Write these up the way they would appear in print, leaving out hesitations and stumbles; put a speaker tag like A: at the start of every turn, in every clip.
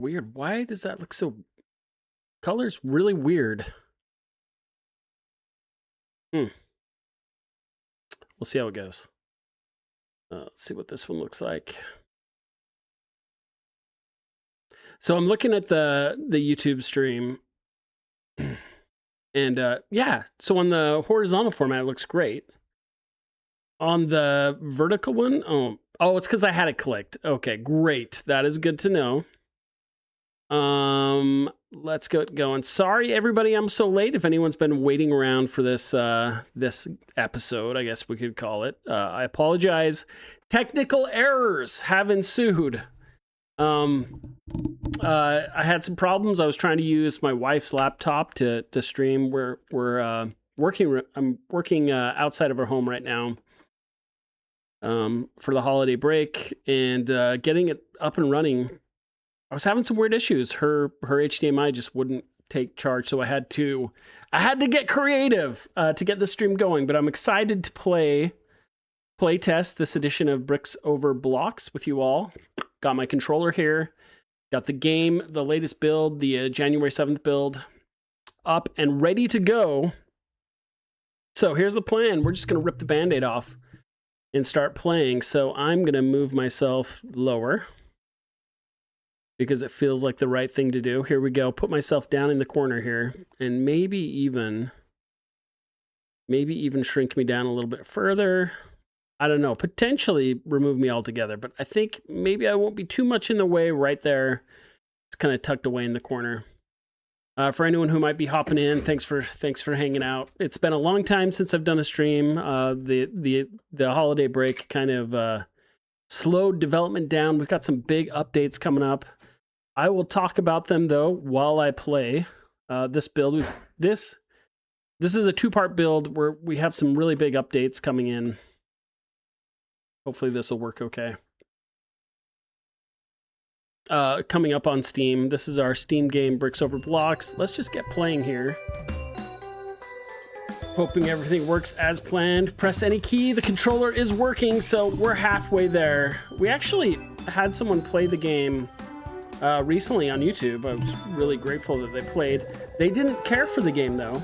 A: Weird. Why does that look so... Color's really weird. We'll see how it goes. Let's see what this one looks like. So I'm looking at the YouTube stream. And yeah, so on the horizontal format, it looks great. On the vertical one, oh, it's because I had it clicked. Okay, great. That is good to know. Let's get going. Sorry, everybody, I'm so late. If anyone's been waiting around for this this episode, I guess we could call it. I apologize. Technical errors have ensued. I had some problems. I was trying to use my wife's laptop to stream. I'm working outside of our home right now for the holiday break, and getting it up and running. I was having some weird issues. Her HDMI just wouldn't take charge, so I had to get creative to get the stream going. But I'm excited to play test this edition of Bricks Over Blocks with you all. Got my controller here. Got the game, the latest build, the January 7th build, up and ready to go. So here's the plan. We're just going to rip the Band-Aid off and start playing. So I'm going to move myself lower because it feels like the right thing to do. Here we go. Put myself down in the corner here, and maybe even shrink me down a little bit further. I don't know, potentially remove me altogether, but I think maybe I won't be too much in the way right there. It's kind of tucked away in the corner. For anyone who might be hopping in, thanks for hanging out. It's been a long time since I've done a stream. The holiday break kind of slowed development down. We've got some big updates coming up. I will talk about them though while I play this build. This is a two-part build where we have some really big updates coming in. Hopefully this will work okay. Coming up on Steam, this is our Steam game, Bricks Over Blocks. Let's just get playing here. Hoping everything works as planned. Press any key, the controller is working, so we're halfway there. We actually had someone play the game recently on YouTube. I was really grateful that they played. They didn't care for the game though.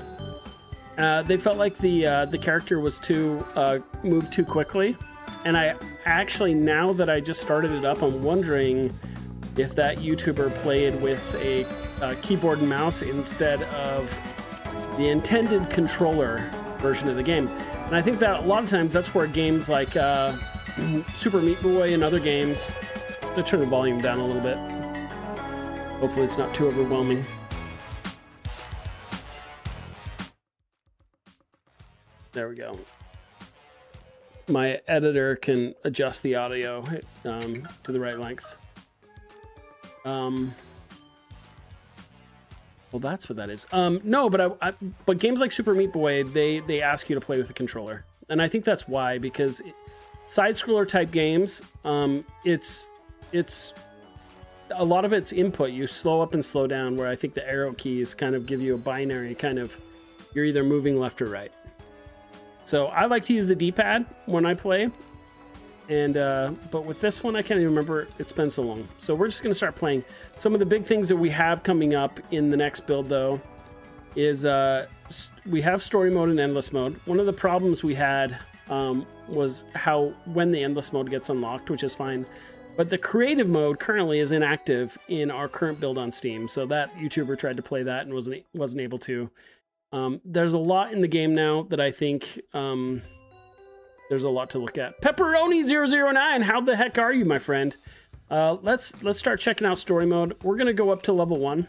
A: They felt like the character was moved too quickly. And I actually, now that I just started it up, I'm wondering if that YouTuber played with a keyboard and mouse instead of the intended controller version of the game. And I think that a lot of times that's where games like Super Meat Boy and other games, let's turn the volume down a little bit. Hopefully it's not too overwhelming. There we go. My editor can adjust the audio to the right lengths. Well, that's what that is. No, but games like Super Meat Boy, they ask you to play with a controller, and I think that's why, because side-scroller type games, it's a lot of it's input. You slow up and slow down, where I think the arrow keys kind of give you a binary kind of, you're either moving left or right. So I like to use the D-pad when I play, and but with this one I can't even remember. It's been so long. So we're just going to start playing. Some of the big things that we have coming up in the next build though is we have story mode and endless mode. One of the problems we had was when the endless mode gets unlocked, which is fine, but the creative mode currently is inactive in our current build on Steam. So that YouTuber tried to play that and wasn't able to. There's a lot in the game now that I think there's a lot to look at. Pepperoni009, how the heck are you, my friend? Let's start checking out story mode. We're gonna go up to level 1.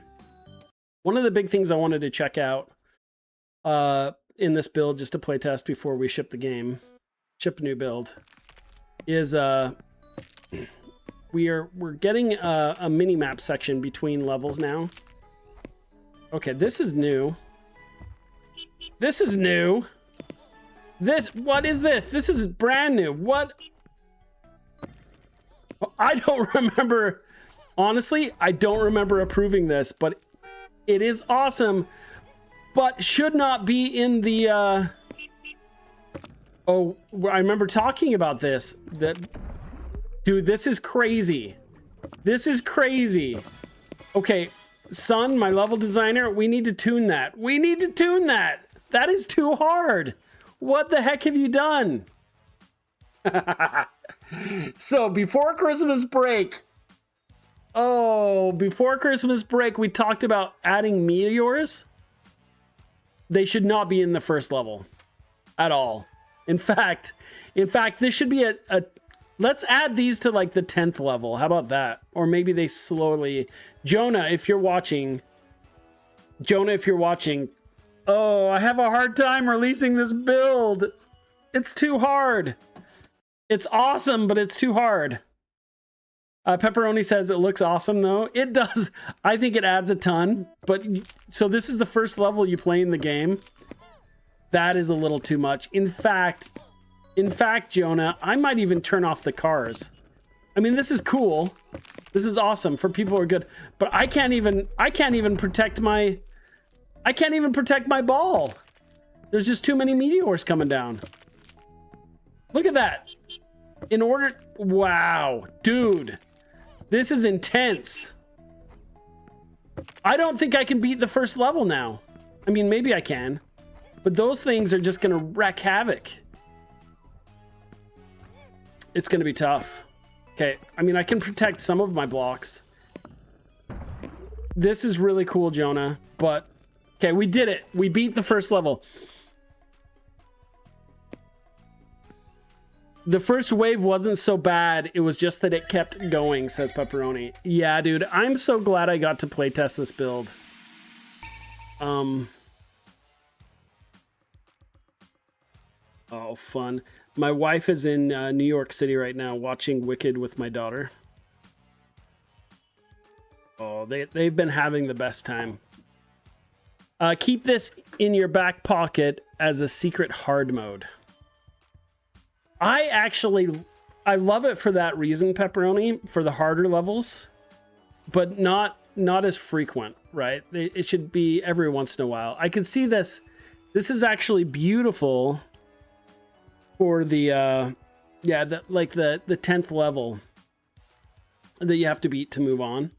A: One of the big things I wanted to check out in this build, just to play test before we ship a new build, is we're getting a mini map section between levels now. Okay, this is new. This is new. What is this? This is brand new. What? I don't remember. Honestly, I don't remember approving this, but it is awesome. But should not be in the, oh, I remember talking about this. Dude, this is crazy. This is crazy. Okay, son, my level designer, we need to tune that. We need to tune that. That is too hard. What the heck have you done? So before Christmas break, we talked about adding meteors. They should not be in the first level at all. In fact, this should be a let's add these to like the 10th level. How about that? Or maybe they slowly... Jonah, if you're watching... Oh, I have a hard time releasing this build. It's too hard. It's awesome, but it's too hard. Pepperoni says it looks awesome, though. It does. I think it adds a ton. But so this is the first level you play in the game. That is a little too much. In fact, Jonah, I might even turn off the cars. I mean, this is cool. This is awesome for people who are good. But I can't even protect my ball. There's just too many meteors coming down. Look at that. Wow, dude. This is intense. I don't think I can beat the first level now. I mean, maybe I can. But those things are just gonna wreak havoc. It's gonna be tough. Okay, I mean, I can protect some of my blocks. This is really cool, Jonah. But, okay, we did it. We beat the first level. The first wave wasn't so bad. It was just that it kept going, says Pepperoni. Yeah, dude, I'm so glad I got to playtest this build. Oh, fun. My wife is in New York City right now watching Wicked with my daughter. Oh, they've been having the best time. Keep this in your back pocket as a secret hard mode. I love it for that reason, Pepperoni, for the harder levels, but not as frequent, right? It should be every once in a while. I can see this. This is actually beautiful for the the 10th level that you have to beat to move on.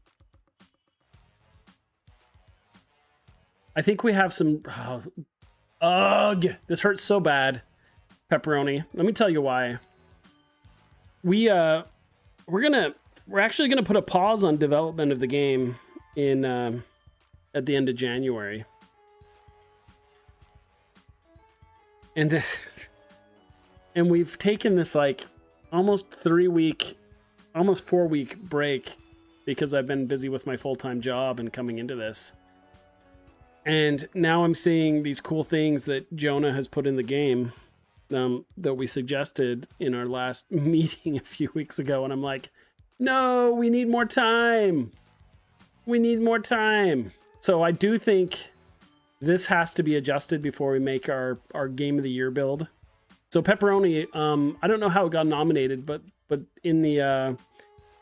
A: I think we have some... ugh! This hurts so bad. Pepperoni. Let me tell you why. We're actually gonna put a pause on development of the game in at the end of January. And and we've taken this like almost 3-week, almost 4-week break because I've been busy with my full-time job and coming into this. And now I'm seeing these cool things that Jonah has put in the game. That we suggested in our last meeting a few weeks ago, and I'm like, no, we need more time. We need more time. So I do think this has to be adjusted before we make our Game of the Year build. So Pepperoni, I don't know how it got nominated, but in the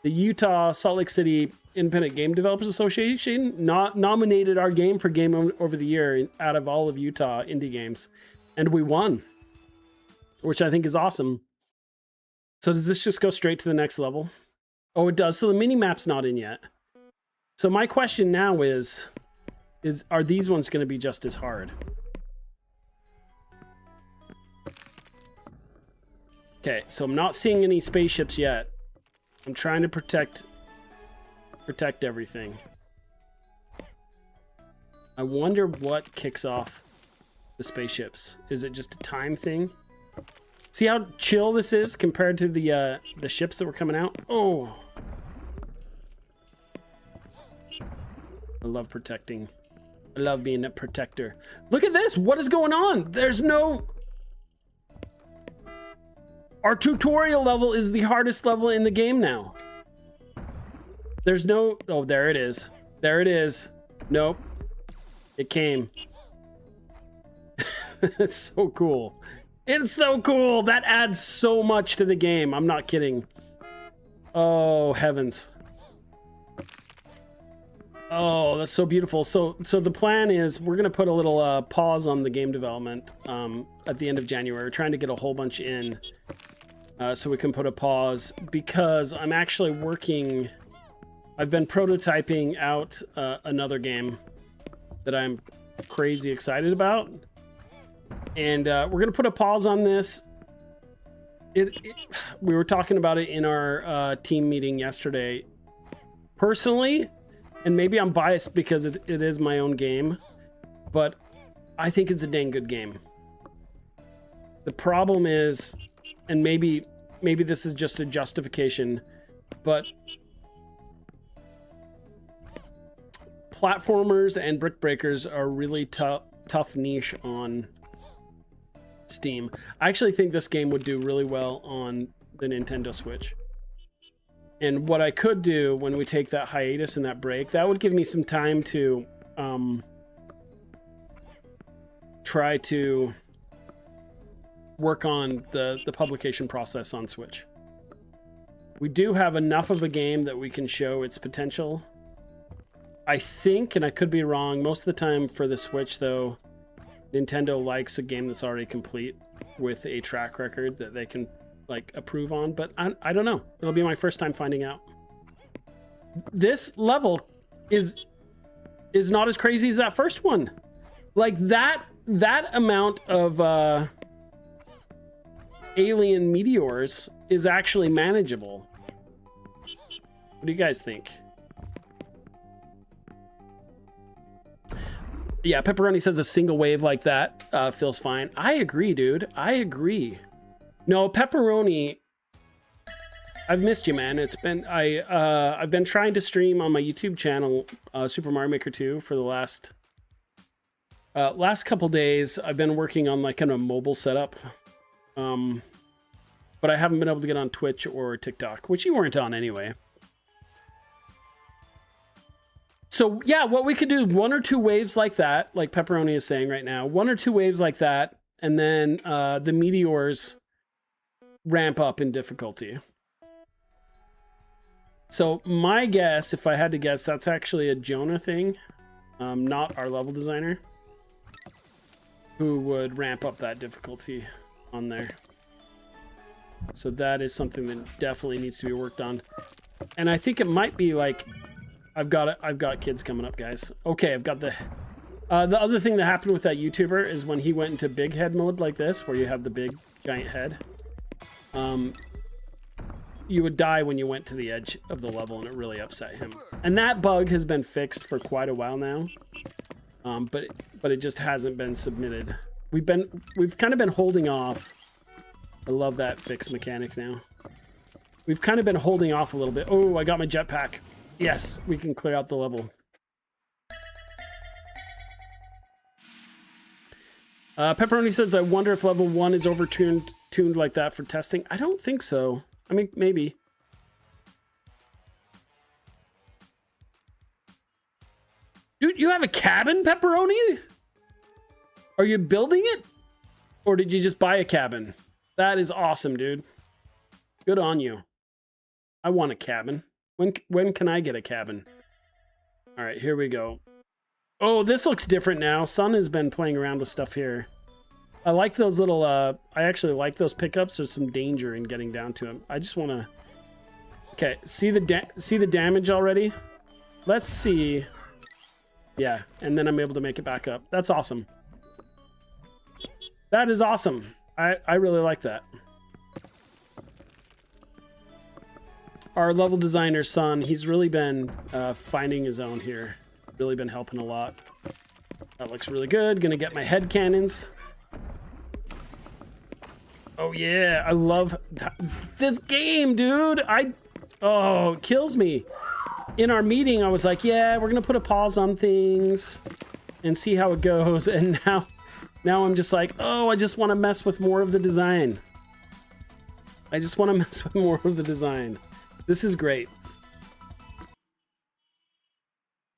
A: Utah Salt Lake City Independent Game Developers Association nominated our game for Game Over the Year out of all of Utah indie games, and we won. Which I think is awesome. So does this just go straight to the next level? Oh, it does. So the mini-map's not in yet. So my question now is are these ones going to be just as hard? Okay, so I'm not seeing any spaceships yet. I'm trying to protect everything. I wonder what kicks off the spaceships. Is it just a time thing? See how chill this is compared to the ships that were coming out? Oh. I love protecting. I love being a protector. Look at this. What is going on? There's no... Our tutorial level is the hardest level in the game now. There's no... Oh, there it is. There it is. Nope. It came. It's so cool. It's so cool. That adds so much to the game. I'm not kidding. Oh, heavens. Oh, that's so beautiful. So the plan is we're going to put a little pause on the game development at the end of January. We're trying to get a whole bunch in so we can put a pause because I'm actually working I've been prototyping out another game that I'm crazy excited about. And we're going to put a pause on this. We were talking about it in our team meeting yesterday. Personally, and maybe I'm biased because it is my own game, but I think it's a dang good game. The problem is, and maybe this is just a justification, but platformers and brick breakers are really tough niche on Steam. I actually think this game would do really well on the Nintendo Switch. And what I could do when we take that hiatus and that break, that would give me some time to try to work on the publication process on Switch. We do have enough of a game that we can show its potential. I think, and I could be wrong, most of the time for the Switch, though, Nintendo likes a game that's already complete with a track record that they can like approve on, but I don't know. It'll be my first time finding out. This level is not as crazy as that first one. Like that amount of alien meteors is actually manageable. What do you guys think? Yeah, Pepperoni says a single wave like that feels fine. I agree, dude. I agree. No, Pepperoni, I've missed you, man. It's been I've been trying to stream on my YouTube channel, Super Mario Maker 2, for the last couple days. I've been working on like kind of a mobile setup, but I haven't been able to get on Twitch or TikTok, which you weren't on anyway. So yeah, what we could do, 1 or 2 waves like that, like Pepperoni is saying right now, 1 or 2 waves like that, and then the meteors ramp up in difficulty. So my guess, if I had to guess, that's actually a Jonah thing, not our level designer, who would ramp up that difficulty on there. So that is something that definitely needs to be worked on. And I think it might be like, I've got kids coming up, guys. Okay, I've got the other thing that happened with that YouTuber is when he went into big head mode like this, where you have the big giant head, you would die when you went to the edge of the level, and it really upset him. And that bug has been fixed for quite a while now, but it just hasn't been submitted. We've kind of been holding off. I love that fixed mechanic now. We've kind of been holding off a little bit. Oh, I got my jetpack. Yes, we can clear out the level. Pepperoni says, I wonder if level 1 is overtuned like that for testing. I don't think so. I mean, maybe. Dude, you have a cabin, Pepperoni? Are you building it? Or did you just buy a cabin? That is awesome, dude. Good on you. I want a cabin. When can I get a cabin? All right, here we go. Oh, this looks different now. Sun has been playing around with stuff here. I like those little, I actually like those pickups. There's some danger in getting down to them. I just want to... Okay, see the damage already? Let's see. Yeah, and then I'm able to make it back up. That's awesome. That is awesome. I really like that. Our level designer, Son, he's really been finding his own here. Really been helping a lot. That looks really good. Gonna get my head cannons. Oh yeah, I love this game, dude. Oh, it kills me. In our meeting, I was like, yeah, we're gonna put a pause on things and see how it goes. And now I'm just like, oh, I just want to mess with more of the design. I just want to mess with more of the design. This is great.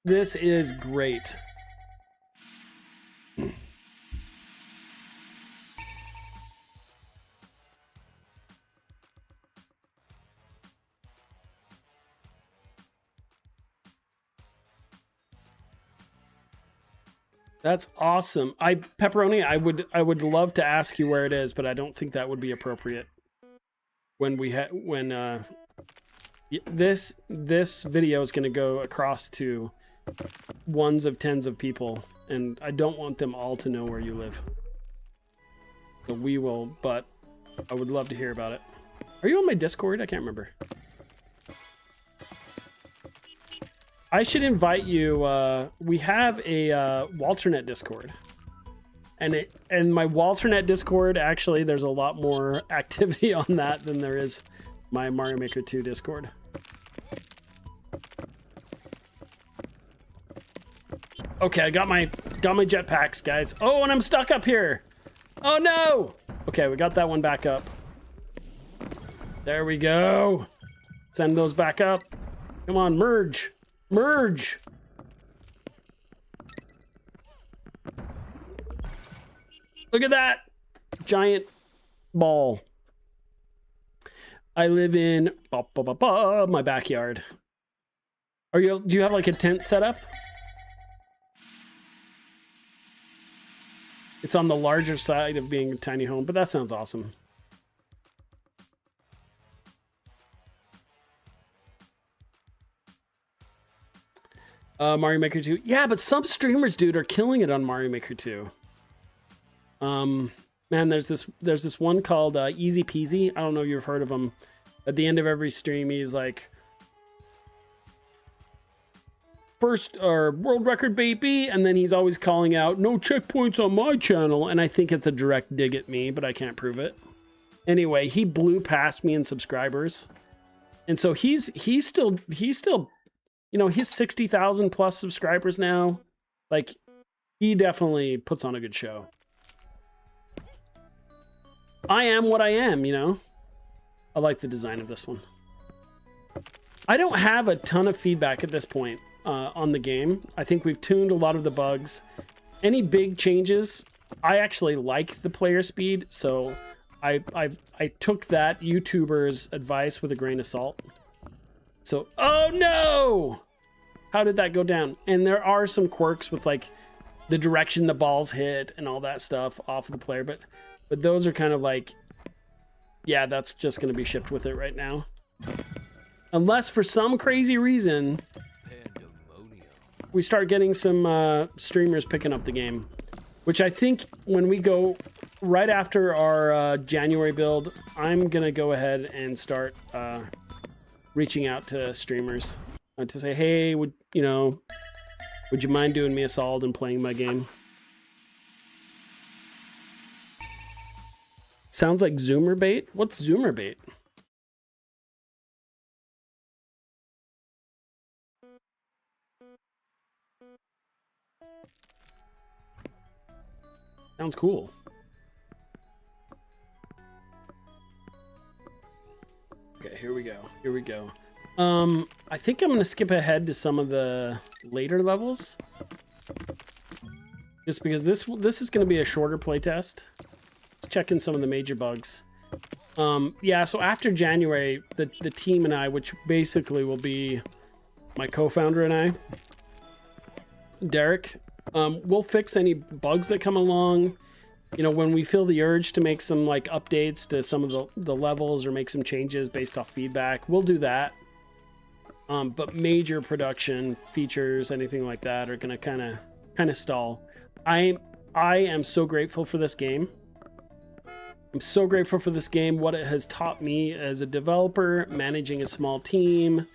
A: This is great. That's awesome. Pepperoni, I would love to ask you where it is, but I don't think that would be appropriate when This video is going to go across to ones of tens of people, and I don't want them all to know where you live. So we will, but I would love to hear about it. Are you on my Discord? I can't remember. I should invite you. We have a WalterNet Discord. And my WalterNet Discord, actually, there's a lot more activity on that than there is my Mario Maker 2 Discord. Okay, I got my jetpacks, guys. Oh, and I'm stuck up here. Oh no! Okay, we got that one back up. There we go. Send those back up. Come on, merge. Merge. Look at that giant ball. I live in my backyard. Do you have like a tent set up? It's on the larger side of being a tiny home, but that sounds awesome. Mario Maker 2. Yeah, but some streamers, dude, are killing it on Mario Maker 2. Man, there's this one called Easy Peasy. I don't know if you've heard of him. At the end of every stream, he's like, first world record baby, and then he's always calling out no checkpoints on my channel, and I think it's a direct dig at me, but I can't prove it. Anyway, he blew past me in subscribers, and so he's still, you know, he's 60,000 plus subscribers now. Like, he definitely puts on a good show. I am what I am, you know. I like the design of this one. I don't have a ton of feedback at this point on the game. I think we've tuned a lot of the bugs. Any big changes, I actually like the player speed, so I took that YouTuber's advice with a grain of salt. So, oh no! How did that go down? And there are some quirks with like the direction the balls hit and all that stuff off of the player, but those are kind of like, yeah, that's just going to be shipped with it right now. Unless for some crazy reason we start getting some streamers picking up the game, which I think when we go right after our January build, I'm going to go ahead and start reaching out to streamers to say, hey, would you mind doing me a solid and playing my game? Sounds like Zoomer bait. What's Zoomer bait? Sounds cool. Okay, here we go. Here we go. I think I'm gonna skip ahead to some of the later levels, just because this is gonna be a shorter playtest. Let's check in some of the major bugs. Yeah, so after January, the team and I, which basically will be my co-founder and I, Derek, we'll fix any bugs that come along. You know, when we feel the urge to make some like updates to some of the levels or make some changes based off feedback, we'll do that. But major production features, anything like that, are gonna kind of stall. I am so grateful for this game. I'm so grateful for this game, what it has taught me as a developer, managing a small team,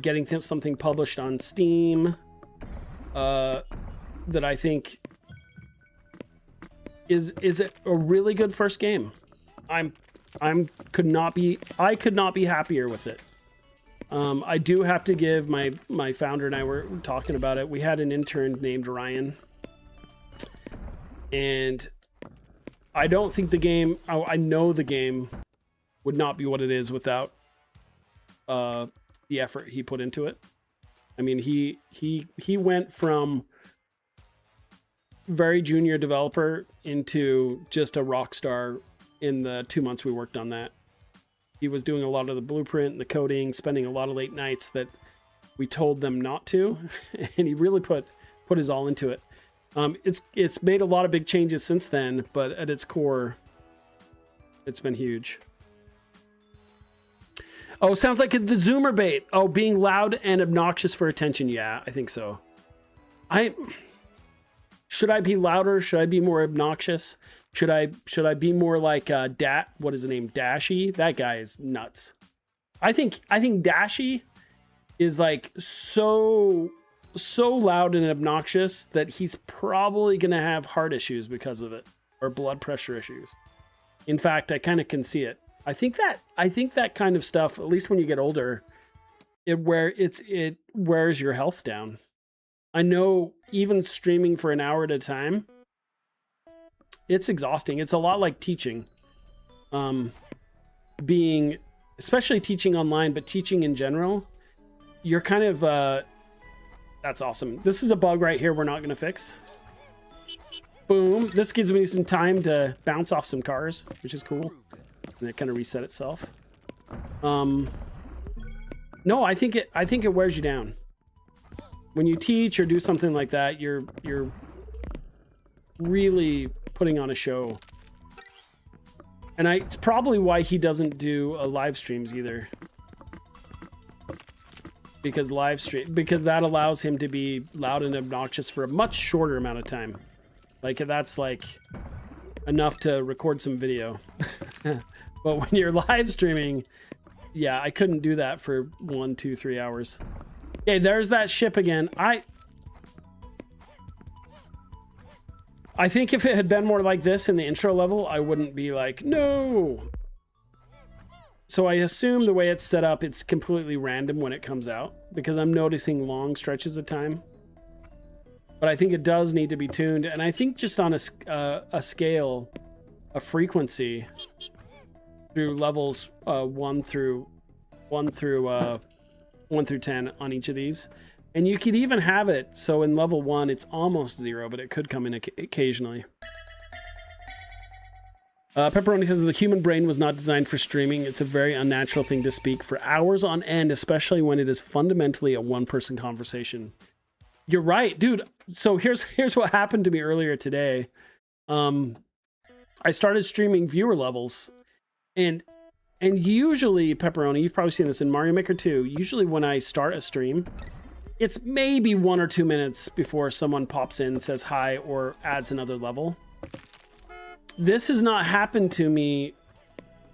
A: getting something published on Steam, that I think is a really good first game. I could not be happier with it. I do have to give my founder and I were talking about it. We had an intern named Ryan, and I don't think the game, I know the game would not be what it is without the effort he put into it. I mean, he went from very junior developer into just a rock star in the 2 months we worked on that. He was doing a lot of the blueprint and the coding, spending a lot of late nights that we told them not to, and he really put his all into it. It's made a lot of big changes since then, but at its core, it's been huge. Oh, sounds like the Zoomer bait. Oh, being loud and obnoxious for attention. Yeah, I think so. Should I be louder? Should I be more obnoxious? Should I be more like what is the name? Dashy? That guy is nuts. I think Dashy is like so loud and obnoxious that he's probably gonna have heart issues because of it, or blood pressure issues. In fact, I kind of can see it. I think that kind of stuff, at least when you get older, it wears your health down. I know even streaming for an hour at a time, it's exhausting. It's a lot like teaching. Especially teaching online, but teaching in general, you're kind of, that's awesome. This is a bug right here we're not going to fix. Boom. This gives me some time to bounce off some cars, which is cool. And it kind of reset itself. No, I think it wears you down. When you teach or do something like that, you're really putting on a show. And it's probably why he doesn't do live streams either. Because that allows him to be loud and obnoxious for a much shorter amount of time. Like that's like enough to record some video. But when you're live streaming, yeah, I couldn't do that for 1, 2, 3 hours. Okay, there's that ship again. I think if it had been more like this in the intro level, I wouldn't be like, no. So I assume the way it's set up, it's completely random when it comes out, because I'm noticing long stretches of time. But I think it does need to be tuned, and I think just on a scale, a frequency through levels 1 through 10 on each of these. And you could even have it so in level 1 it's almost 0, but it could come in occasionally. Pepperoni says the human brain was not designed for streaming. It's a very unnatural thing to speak for hours on end, especially when it is fundamentally a one-person conversation. You're right, dude. So here's what happened to me earlier today. I started streaming viewer levels, and usually, Pepperoni, you've probably seen this in Mario Maker 2, usually when I start a stream, it's maybe 1 or 2 minutes before someone pops in, says hi, or adds another level. This has not happened to me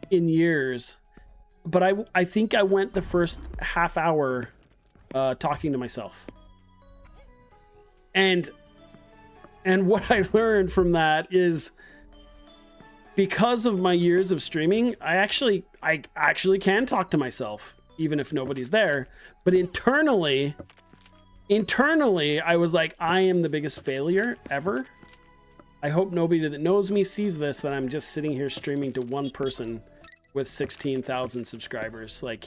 A: in years, but I think I went the first half hour talking to myself. And what I learned from that is, because of my years of streaming, I actually can talk to myself, even if nobody's there. But internally, I was like, I am the biggest failure ever. I hope nobody that knows me sees this, that I'm just sitting here streaming to one person with 16,000 subscribers. Like,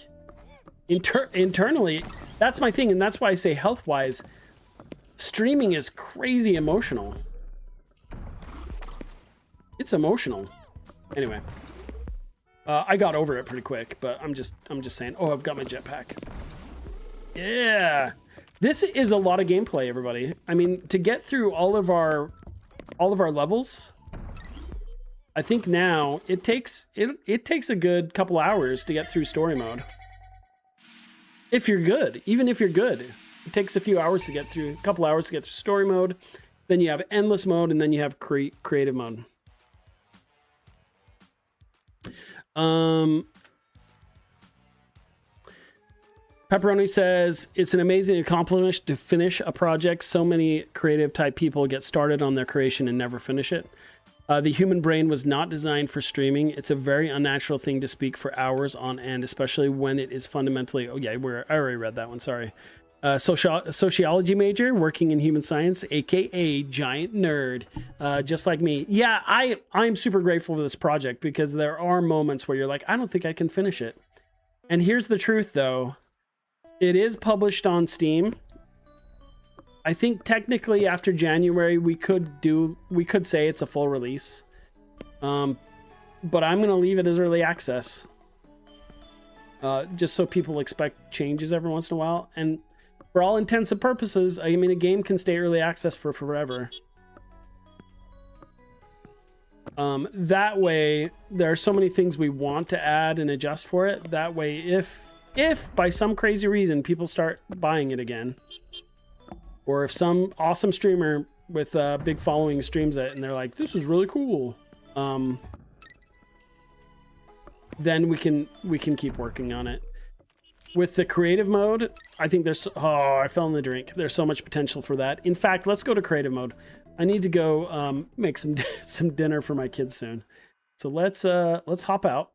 A: internally, that's my thing. And that's why I say health-wise, streaming is crazy emotional. It's emotional. Anyway, I got over it pretty quick, but I'm just saying. Oh, I've got my jetpack. Yeah, this is a lot of gameplay, everybody. I mean, to get through all of our levels, I think now it takes a good couple hours to get through story mode. If you're good, even if you're good, it takes a few hours to get through, a couple hours to get through story mode. Then you have endless mode, and then you have creative mode. Pepperoni says it's an amazing accomplishment to finish a project. So many creative type people get started on their creation and never finish it. The human brain was not designed for streaming. It's a very unnatural thing to speak for hours on end, especially when it is fundamentally... Oh yeah, I already read that one, sorry. Sociology major, working in human science, aka giant nerd, just like me. Yeah, I'm super grateful for this project, because there are moments where you're like, I don't think I can finish it. And here's the truth, though. It is published on Steam. I think technically after January we could say it's a full release. But I'm gonna leave it as early access. Just so people expect changes every once in a while. And for all intents and purposes, I mean, a game can stay early access for forever. That way, there are so many things we want to add and adjust for it. That way, if if by some crazy reason people start buying it again, or if some awesome streamer with a big following streams it and they're like, this is really cool, then we can keep working on it. With the creative mode, I think there's, oh, I fell in the drink. There's so much potential for that. In fact, let's go to creative mode. I need to go make some dinner for my kids soon. So let's hop out.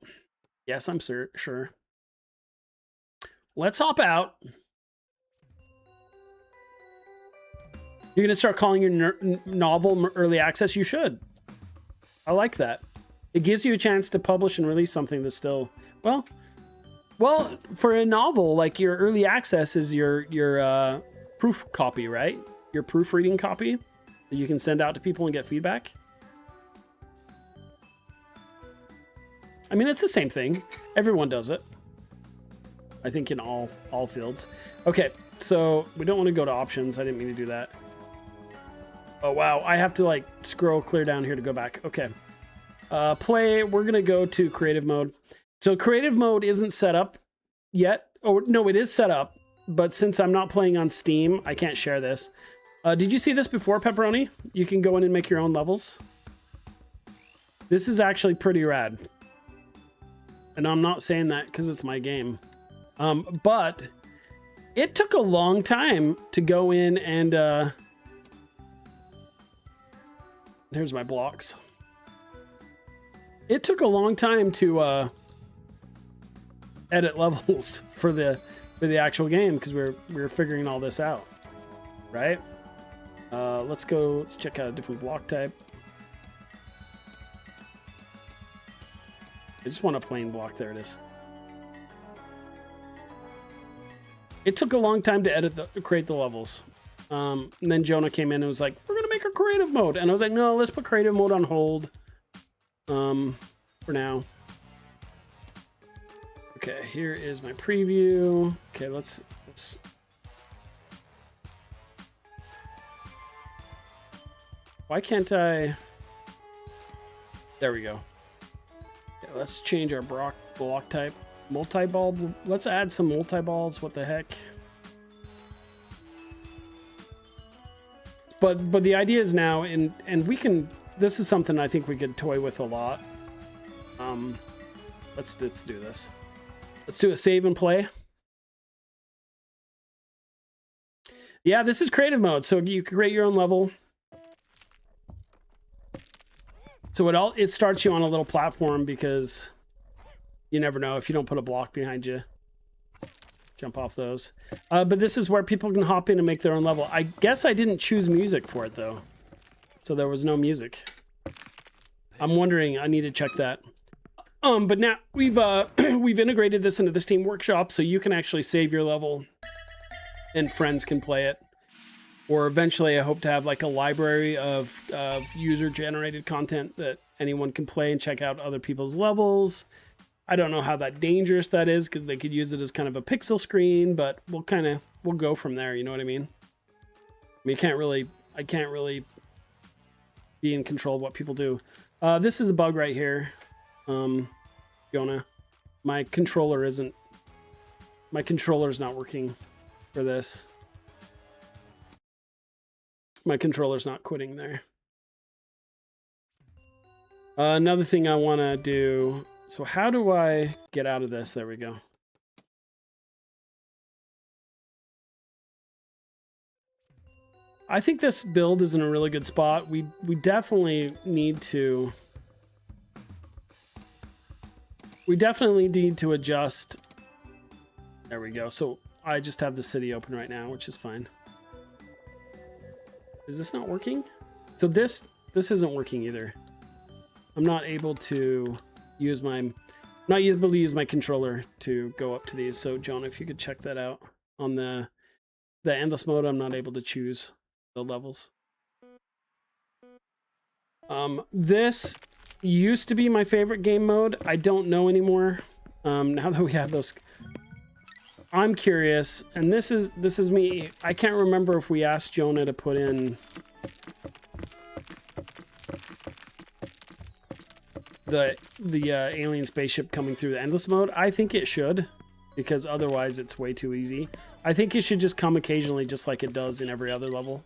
A: Yes, I'm sure. Let's hop out. You're gonna start calling your novel early access? You should. I like that. It gives you a chance to publish and release something that's still, well, for a novel, like your early access is your proof copy, right? Your proofreading copy that you can send out to people and get feedback. I mean, it's the same thing. Everyone does it. I think in all fields. Okay, so we don't want to go to options. I didn't mean to do that. Oh, wow. I have to, like, scroll clear down here to go back. Okay. Play. We're going to go to creative mode. So creative mode isn't set up yet. Oh, no, it is set up. But since I'm not playing on Steam, I can't share this. Did you see this before, Pepperoni? You can go in and make your own levels. This is actually pretty rad. And I'm not saying that because it's my game. But it took a long time to go in and... Here's my blocks. It took a long time to edit levels for the actual game because we were figuring all this out, right? Let's check out a different block type. I just want a plain block. There it is. It took a long time to create the levels. And then Jonah came in and was like, we're gonna make a creative mode, and I was like, no, let's put creative mode on hold for now. Okay, here is my preview. Okay, let's why can't I? There we go. Okay, let's change our block type. Multi-ball. Let's add some multi-balls. What the heck? But the idea is now, and we can. This is something I think we could toy with a lot. Let's do this. Let's do a save and play. Yeah, this is creative mode, so you can create your own level. So it starts you on a little platform because you never know if you don't put a block behind you. Jump off those. But this is where people can hop in and make their own level. I guess I didn't choose music for it though, so there was no music. I'm wondering. I need to check that. But now we've integrated this into the Steam Workshop, so you can actually save your level, and friends can play it. Or eventually, I hope to have like a library of user-generated content that anyone can play and check out other people's levels. I don't know how dangerous that is because they could use it as kind of a pixel screen, but we'll go from there. You know what I mean? I mean, I can't really be in control of what people do. This is a bug right here. Jonah, my controller's not working for this. My controller's not quitting there. Another thing I want to do. So how do I get out of this? There we go. I think this build is in a really good spot. We definitely need to... We definitely need to adjust. There we go. So I just have the city open right now, which is fine. Is this not working? So this isn't working either. I'm not able to use my controller to go up to these. So John, if you could check that out on the endless mode, I'm not able to choose the levels. This used to be my favorite game mode. I don't know anymore. Now that we have those, I'm curious, and this is me. I can't remember if we asked Jonah to put in the alien spaceship coming through the endless mode. I think it should. because otherwise it's way too easy. I think it should just come occasionally, just like it does in every other level.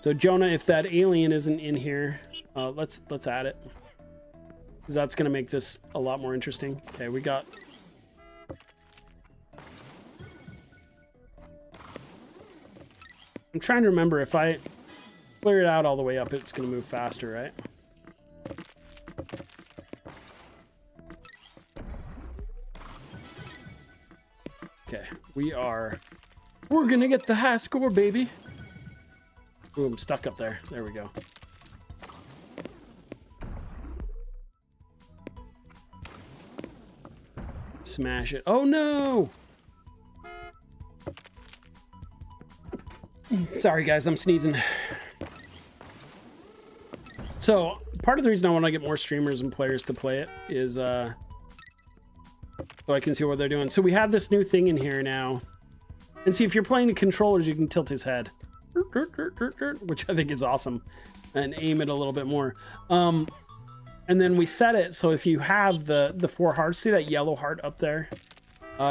A: So Jonah, if that alien isn't in here, let's add it, because that's gonna make this a lot more interesting. Okay, we got. I'm trying to remember, if I clear it out all the way up, it's gonna move faster, right? Okay, we're gonna get the high score, baby. Ooh, I'm stuck up there. There we go. Smash it. Oh no! Sorry guys, I'm sneezing. So, part of the reason I want to get more streamers and players to play it is so I can see what they're doing. So we have this new thing in here now. And see, if you're playing the controllers, you can tilt his head, which I think is awesome, and aim it a little bit more. And then we set it so if you have the 4 hearts, see that yellow heart up there?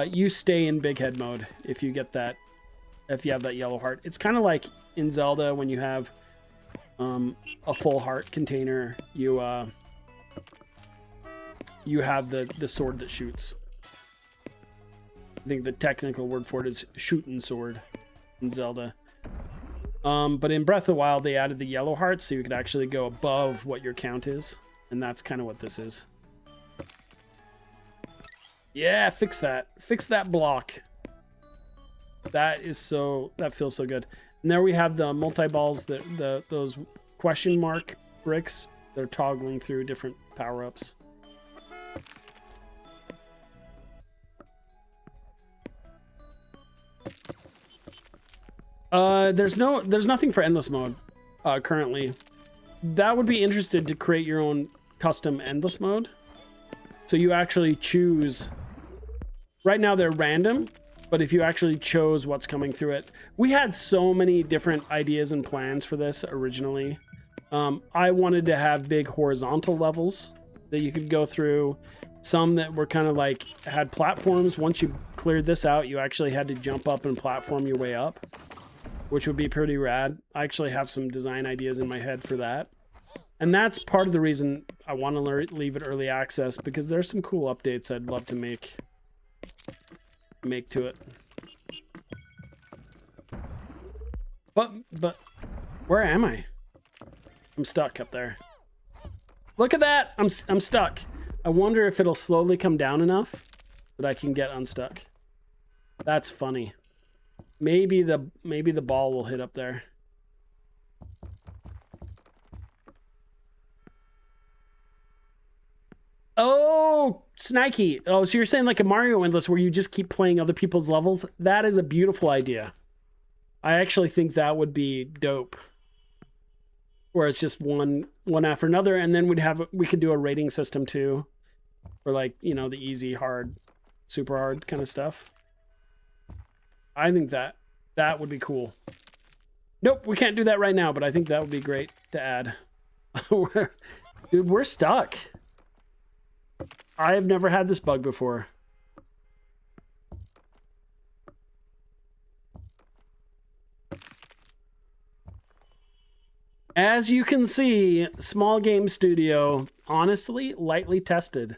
A: You stay in big head mode if you get that, if you have that yellow heart. It's kind of like in Zelda when you have a full heart container, you have the sword that shoots. I think the technical word for it is shooting sword in Zelda. But in Breath of the Wild, they added the yellow heart so you could actually go above what your count is. And that's kind of what this is. Yeah, fix that. Fix that block. That feels so good. And there we have the multi-balls, those question mark bricks. They're toggling through different power-ups. There's nothing for endless mode currently. That would be interesting to create your own custom endless mode. So you actually choose. Right now they're random, but if you actually chose what's coming through it, we had so many different ideas and plans for this originally. I wanted to have big horizontal levels that you could go through. Some that were kind of like had platforms. Once you cleared this out, you actually had to jump up and platform your way up, which would be pretty rad. I actually have some design ideas in my head for that. And that's part of the reason I want to leave it early access, because there's some cool updates I'd love to make to it. But where am I? I'm stuck up there. Look at that! I'm stuck. I wonder if it'll slowly come down enough that I can get unstuck. That's funny. Maybe the ball will hit up there. Oh, Snikey. Oh, so you're saying like a Mario Endless where you just keep playing other people's levels? That is a beautiful idea. I actually think that would be dope. Where it's just one after another, and then we could do a rating system too. For like, you know, the easy, hard, super hard kind of stuff. I think that would be cool. Nope, we can't do that right now, but I think that would be great to add. Dude, we're stuck. I have never had this bug before. As you can see, small game studio, honestly, lightly tested.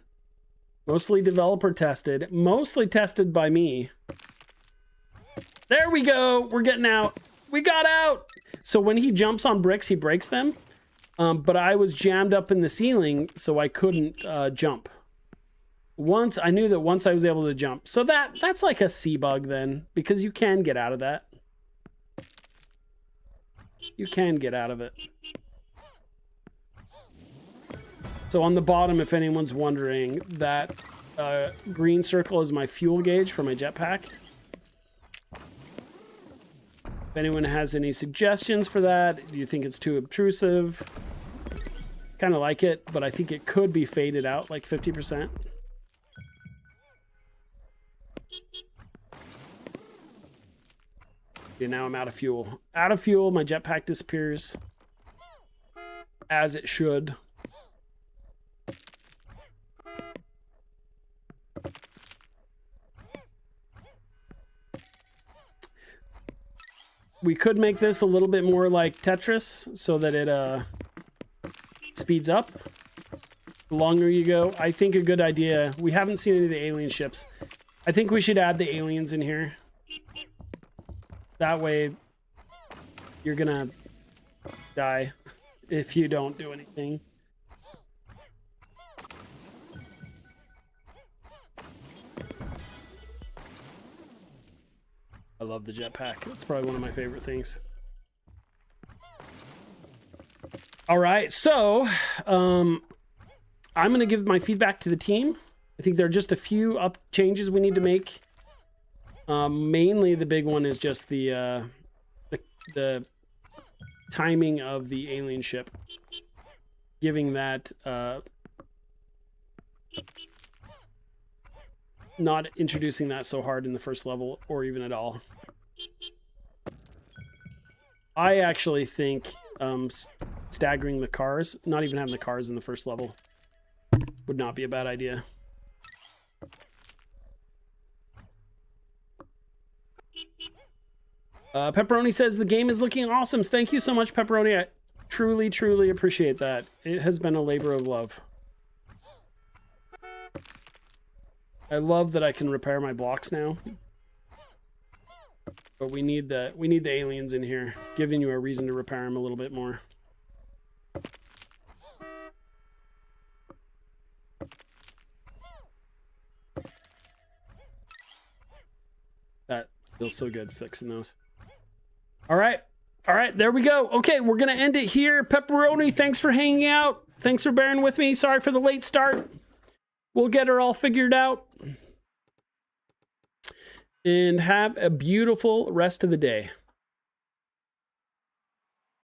A: Mostly developer tested, mostly tested by me. There we go. We're getting out. We got out. So when he jumps on bricks, he breaks them. But I was jammed up in the ceiling, so I couldn't jump. I knew that once I was able to jump. So that's like a C bug then, because you can get out of that. You can get out of it. So on the bottom, if anyone's wondering, that green circle is my fuel gauge for my jetpack. If anyone has any suggestions for that, do you think it's too obtrusive? Kind of like it, but I think it could be faded out like 50%. Okay, now I'm out of fuel. Out of fuel, my jetpack disappears. As it should. We could make this a little bit more like Tetris so that it speeds up the longer you go. I think a good idea. We haven't seen any of the alien ships. I think we should add the aliens in here. That way you're gonna die if you don't do anything. I love the jetpack. It's probably one of my favorite things. All right, so I'm gonna give my feedback to the team. I think there are just a few changes we need to make. Mainly the big one is just the timing of the alien ship. Giving that not introducing that so hard in the first level or even at all. I actually think staggering the cars, not even having the cars in the first level, would not be a bad idea. Pepperoni says the game is looking awesome. Thank you so much, Pepperoni. I truly, truly appreciate that. It has been a labor of love. I love that I can repair my blocks now. But we need the aliens in here, giving you a reason to repair them a little bit more. That feels so good fixing those. All right, there we go. Okay, we're gonna end it here. Pepperoni, thanks for hanging out. Thanks for bearing with me. Sorry for the late start. We'll get her all figured out. And have a beautiful rest of the day.